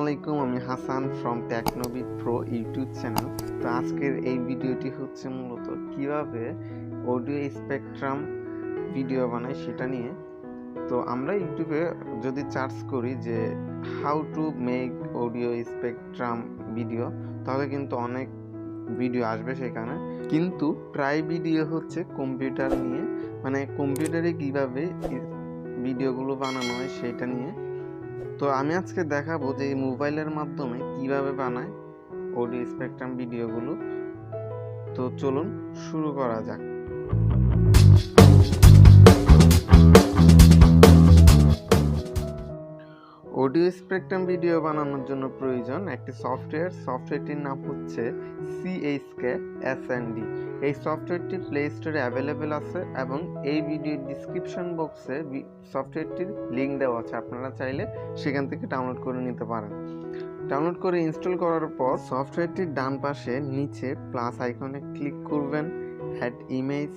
আলাইকুম, আমি Hasan from Technobee pro YouTube channel. তো আজকের এই ভিডিওটি হচ্ছে মূলত কিভাবে অডিও স্পেকট্রাম ভিডিও বানাই সেটা নিয়ে। তো আমরা ইউটিউবে যদি সার্চ করি যে how to make audio spectrum video, তাহলে কিন্তু অনেক ভিডিও আসবে সেখানে, কিন্তু প্রায় ভিডিও হচ্ছে কম্পিউটার নিয়ে, মানে কম্পিউটারে কিভাবে ভিডিওগুলো বানানো হয় সেটা নিয়ে। তো আমি আজকে দেখাবো যে এই মোবাইলের মাধ্যমে কিভাবে বানায় অডিও স্পেকট্রাম ভিডিওগুলো। তো চলুন শুরু করা যাক। অডিও স্পেকট্রাম ভিডিও বানানোর জন্য প্রয়োজন একটি সফটওয়্যারটির নাম হচ্ছে CHKSND। এই সফটওয়্যারটি প্লে স্টোরে অ্যাভেলেবেল আছে এবং এই ভিডিও ডিসক্রিপশন বক্সে সফটওয়্যারটির লিঙ্ক দেওয়া আছে, আপনারা চাইলে সেখান থেকে ডাউনলোড করে নিতে পারেন। ডাউনলোড করে ইনস্টল করার পর সফটওয়্যারটির ডান পাশে নিচে প্লাস আইকনে ক্লিক করবেন, অ্যাড ইমেজ,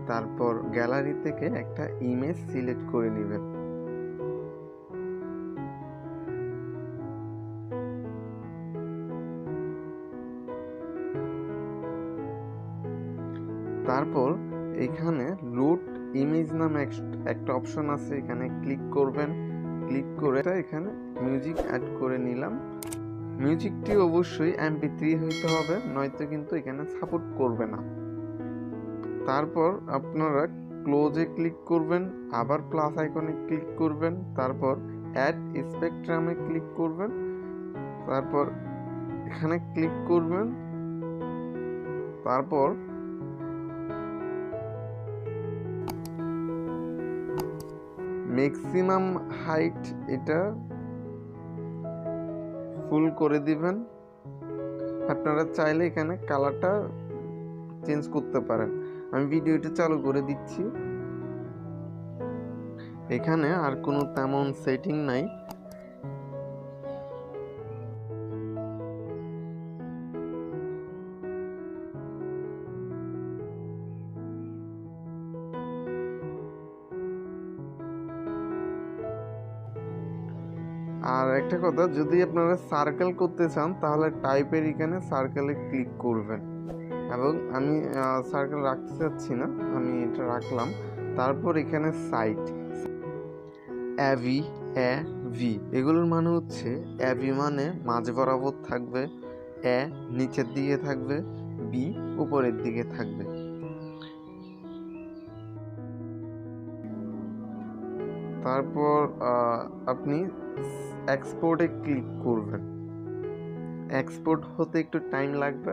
তারপর গ্যালারি থেকে একটা ইমেজ সিলেক্ট করে নেবেন। তারপর এখানে লোড ইমেজ নামে একটা অপশন আছে, এখানে ক্লিক করবেন। ক্লিক করে এখানে মিউজিক অ্যাড করে নিলাম। মিউজিকটি অবশ্যই MP3 হইতে হবে, নয়তো কিন্তু এখানে সাপোর্ট করবে না। তারপর আপনারা ক্লোজে ক্লিক করবেন, আবার প্লাস আইকনে ক্লিক করবেন, তারপর অ্যাড স্পেকট্রামে ক্লিক করবেন, তারপর এখানে ক্লিক করবেন, তারপর ম্যাক্সিমাম হাইট এটা ফুল করে দিবেন। আপনারা চাইলে এখানে কালারটা চেঞ্জ করতে পারেন। আমি ভিডিওটা চালু করে দিচ্ছি। এখানে আর কোনো তেমন সেটিং নাই। আর একটা কথা, যদি আপনারা সার্কেল করতে চান তাহলে টাইপের এখানে সার্কেলে ক্লিক করবেন, এবং আমি সার্কেল রাখতে চাচ্ছি না, আমি এটা রাখলাম। তারপর এখানে সাইড ভি, এগুলোর মানে হচ্ছে ভি মানে মাঝ বরাবর থাকবে, নিচের দিকে থাকবে, বি উপরের দিকে থাকবে। তারপর আপনি এক্সপোর্টে ক্লিক করবেন। এক্সপোর্ট হতে একটু টাইম লাগবে,